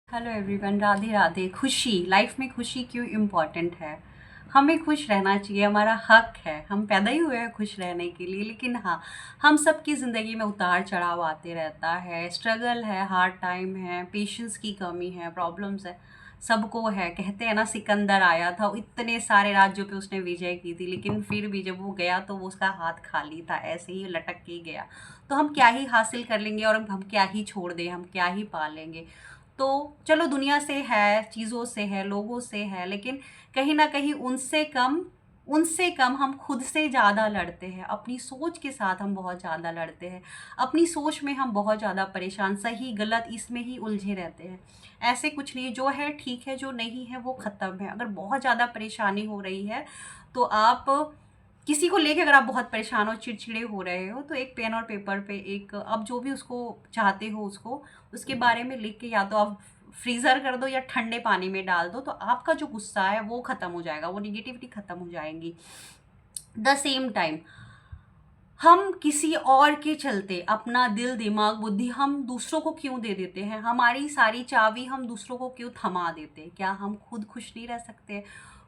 Hello everyone, Radhe Radhe. खुशी, life में खुशी क्यों इम्पॉर्टेंट है? हमें खुश रहना चाहिए, हमारा हक है। हम पैदा ही हुए हैं खुश रहने के लिए। लेकिन हाँ, हम सबकी ज़िंदगी में उतार चढ़ाव आते रहता है, स्ट्रगल है, हार्ड टाइम है, पेशेंस की कमी है, प्रॉब्लम्स है, सबको है। कहते हैं ना, सिकंदर आया था, इतने सारे राज्यों पे उसने विजय की थी, लेकिन फिर भी जब वो गया तो वो उसका हाथ खाली था, ऐसे ही लटक के गया। तो हम क्या ही हासिल कर लेंगे और हम क्या ही छोड़ दें, हम क्या ही पा लेंगे? तो चलो, दुनिया से है, चीज़ों से है, लोगों से है, लेकिन कहीं न कहीं उनसे कम हम खुद से ज़्यादा लड़ते हैं। अपनी सोच के साथ हम बहुत ज़्यादा लड़ते हैं। अपनी सोच में हम बहुत ज़्यादा परेशान, सही गलत इसमें ही उलझे रहते हैं। ऐसे कुछ नहीं, जो है ठीक है, जो नहीं है वो ख़त्म है। अगर बहुत ज़्यादा परेशानी हो रही है तो आप किसी को लेके, अगर आप बहुत परेशान हो, चिड़चिड़े हो रहे हो, तो एक पेन और पेपर पे एक आप जो भी उसको चाहते हो उसको उसके बारे में लिख के या तो आप फ्रीज़र कर दो या ठंडे पानी में डाल दो, तो आपका जो गुस्सा है वो ख़त्म हो जाएगा, वो नेगेटिविटी ख़त्म हो जाएगी। द सेम टाइम हम किसी और के चलते अपना दिल, दिमाग, बुद्धि हम दूसरों को क्यों दे देते हैं? हमारी सारी चाबी हम दूसरों को क्यों थमा देते हैं? क्या हम खुद खुश नहीं रह सकते?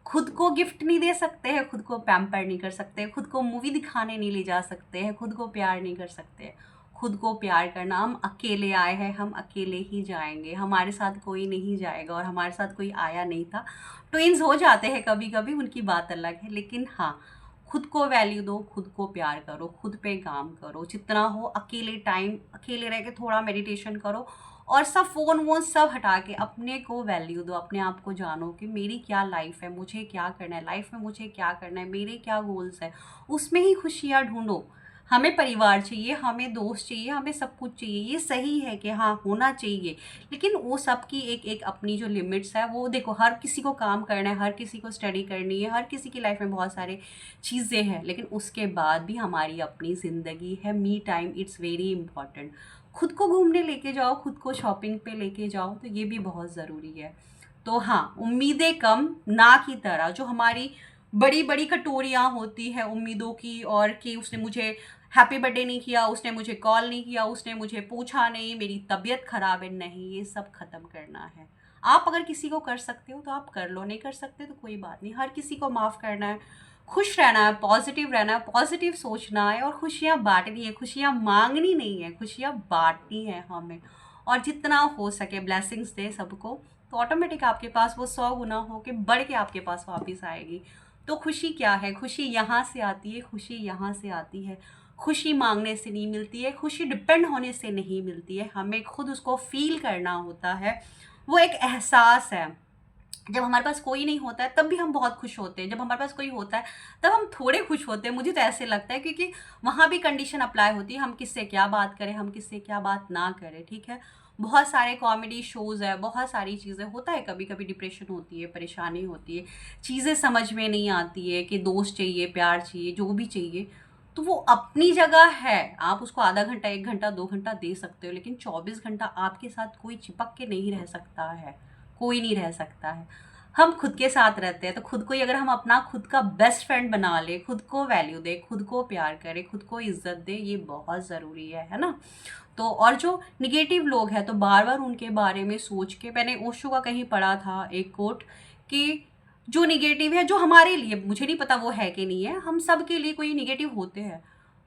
खुद को गिफ्ट नहीं दे सकते हैं? खुद को पैम्पर नहीं कर सकते? खुद को मूवी दिखाने नहीं ले जा सकते हैं? खुद को प्यार नहीं कर सकते? खुद को प्यार करना, हम अकेले आए हैं, हम अकेले ही जाएँगे। हमारे साथ कोई नहीं जाएगा और हमारे साथ कोई आया नहीं था। ट्विन्स हो जाते हैं कभी-कभी, उनकी बात अलग है। लेकिन हाँ, खुद को वैल्यू दो, खुद को प्यार करो, खुद पे काम करो, जितना हो। अकेले टाइम, अकेले रह के थोड़ा मेडिटेशन करो और सब फ़ोन वोन सब हटा के अपने को वैल्यू दो, अपने आप को जानो कि मेरी क्या लाइफ है, मुझे क्या करना है, लाइफ में मुझे क्या करना है, मेरे क्या गोल्स हैं, उसमें ही खुशियाँ ढूंढो। हमें परिवार चाहिए, हमें दोस्त चाहिए, हमें सब कुछ चाहिए, ये सही है कि हाँ होना चाहिए, लेकिन वो सब की एक एक अपनी जो लिमिट्स है वो देखो। हर किसी को काम करना है, हर किसी को स्टडी करनी है, हर किसी की लाइफ में बहुत सारे चीज़ें हैं, लेकिन उसके बाद भी हमारी अपनी ज़िंदगी है। Me time, it's very important. खुद को घूमने लेके जाओ, खुद को शॉपिंग पे लेके जाओ, तो ये भी बहुत ज़रूरी है। तो हाँ, उम्मीदें कम ना की तरह, जो हमारी बड़ी बड़ी कटोरियाँ होती है उम्मीदों की, और कि उसने मुझे हैप्पी बर्थडे नहीं किया, उसने मुझे कॉल नहीं किया, उसने मुझे पूछा नहीं, मेरी तबीयत ख़राब है, नहीं, ये सब ख़त्म करना है। आप अगर किसी को कर सकते हो तो आप कर लो, नहीं कर सकते तो कोई बात नहीं। हर किसी को माफ़ करना है, खुश रहना है, पॉजिटिव रहना है, पॉजिटिव सोचना है और खुशियाँ बाँटनी है। खुशियाँ माँगनी नहीं है, खुशियाँ बाँटनी है हमें। और जितना हो सके ब्लेसिंग्स दे सबको, तो ऑटोमेटिक आपके पास वो 100 गुना हो के बढ़ के आपके पास वापस आएगी। तो खुशी क्या है? खुशी यहाँ से आती है, खुशी यहाँ से आती है। खुशी माँगने से नहीं मिलती है, खुशी डिपेंड होने से नहीं मिलती है, हमें खुद उसको फ़ील करना होता है। वो एक एहसास है। जब हमारे पास कोई नहीं होता है तब भी हम बहुत खुश होते हैं, जब हमारे पास कोई होता है तब हम थोड़े खुश होते हैं। मुझे तो ऐसे लगता है, क्योंकि वहाँ भी कंडीशन अप्लाई होती है, हम किससे क्या बात करें, हम किससे क्या बात ना करें, ठीक है? बहुत सारे कॉमेडी शोज़ है, बहुत सारी चीज़ें होता है, कभी-कभी डिप्रेशन होती है, परेशानी होती है, चीज़ें समझ में नहीं आती है कि दोस्त चाहिए, प्यार चाहिए, जो भी चाहिए, तो वो अपनी जगह है। आप उसको आधा घंटा, 1 घंटा, 2 घंटा दे सकते हो, लेकिन 24 घंटा आपके साथ कोई चिपक के नहीं रह सकता है, कोई नहीं रह सकता है। हम खुद के साथ रहते हैं, तो खुद को ही अगर हम अपना खुद का बेस्ट फ्रेंड बना ले, खुद को वैल्यू दे, खुद को प्यार करे, खुद को इज्जत दे, ये बहुत ज़रूरी है ना? तो और जो निगेटिव लोग हैं, तो बार बार उनके बारे में सोच के, मैंने ओशो का कहीं पढ़ा था एक कोट, कि जो निगेटिव है, जो हमारे लिए, मुझे नहीं पता वो है कि नहीं है, हम सब के लिए कोई निगेटिव होते हैं,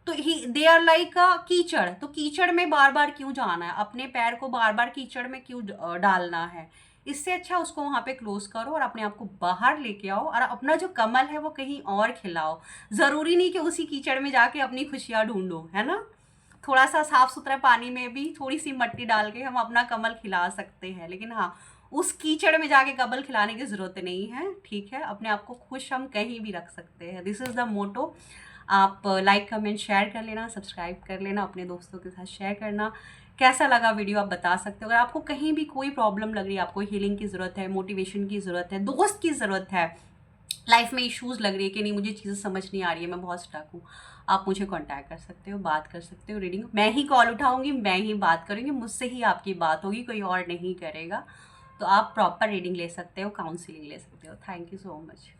तो ही दे आर लाइक अ कीचड़। तो कीचड़ में बार बार क्यों जाना है, अपने पैर को बार बार कीचड़ में क्यों डालना है? इससे अच्छा उसको वहाँ पे क्लोज करो और अपने आप को बाहर लेके आओ और अपना जो कमल है वो कहीं और खिलाओ। ज़रूरी नहीं कि उसी कीचड़ में जाके अपनी खुशियाँ ढूंढो, है ना? थोड़ा सा साफ सुथरा पानी में भी थोड़ी सी मिट्टी डाल के हम अपना कमल खिला सकते हैं, लेकिन हाँ, उस कीचड़ में जाके कमल खिलाने की ज़रूरत नहीं है, ठीक है? अपने आप को खुश हम कहीं भी रख सकते हैं। This is the motto. आप लाइक, कमेंट, शेयर कर लेना, सब्सक्राइब कर लेना, अपने दोस्तों के साथ शेयर करना। कैसा लगा वीडियो आप बता सकते हो। अगर आपको कहीं भी कोई प्रॉब्लम लग रही है, आपको हीलिंग की ज़रूरत है, मोटिवेशन की ज़रूरत है, दोस्त की ज़रूरत है, लाइफ में इश्यूज़ लग रही है कि नहीं मुझे चीज़ें समझ नहीं आ रही है, मैं बहुत स्टक हूँ, आप मुझे कांटेक्ट कर सकते हो, बात कर सकते हो। रीडिंग मैं ही कॉल उठाऊंगी, मैं ही बात करूँगी, मुझसे ही आपकी बात होगी, कोई और नहीं करेगा। तो आप प्रॉपर रीडिंग ले सकते हो, काउंसलिंग ले सकते हो। Thank you so much.